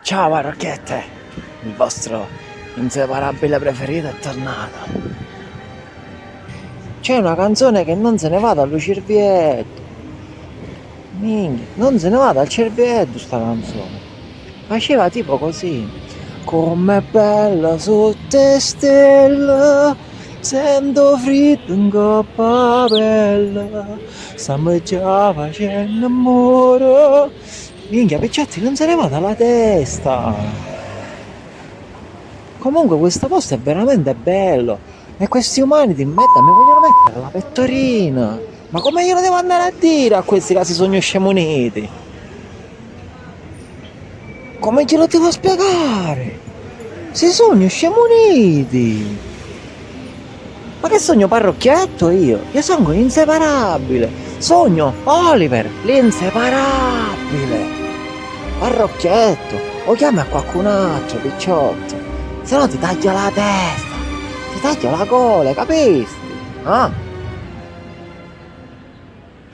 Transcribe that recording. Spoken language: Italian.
Ciao Marocchette, il vostro inseparabile preferito è tornato. C'è una canzone che non se ne va dallo cervietto. Minchia, non se ne va dal cervietto sta canzone. Faceva tipo così. Com'è bella su te stella, sento freddo in coppa bella, stiamo già facendo amore. Minchia, Picciotti non se ne va dalla testa. Comunque questo posto è veramente bello. E questi umani di merda mi vogliono mettere la pettorina. Ma come glielo devo andare a dire a questi che si sono scemuniti? Come glielo devo spiegare? Si sono scemuniti. Ma che sogno parrocchietto io? Io sono inseparabile. Sogno Oliver, l'inseparabile. Parrocchietto. O chiami a qualcun altro, picciotto. Se no ti taglio la testa. Ti taglio la gola, capisti? Ah?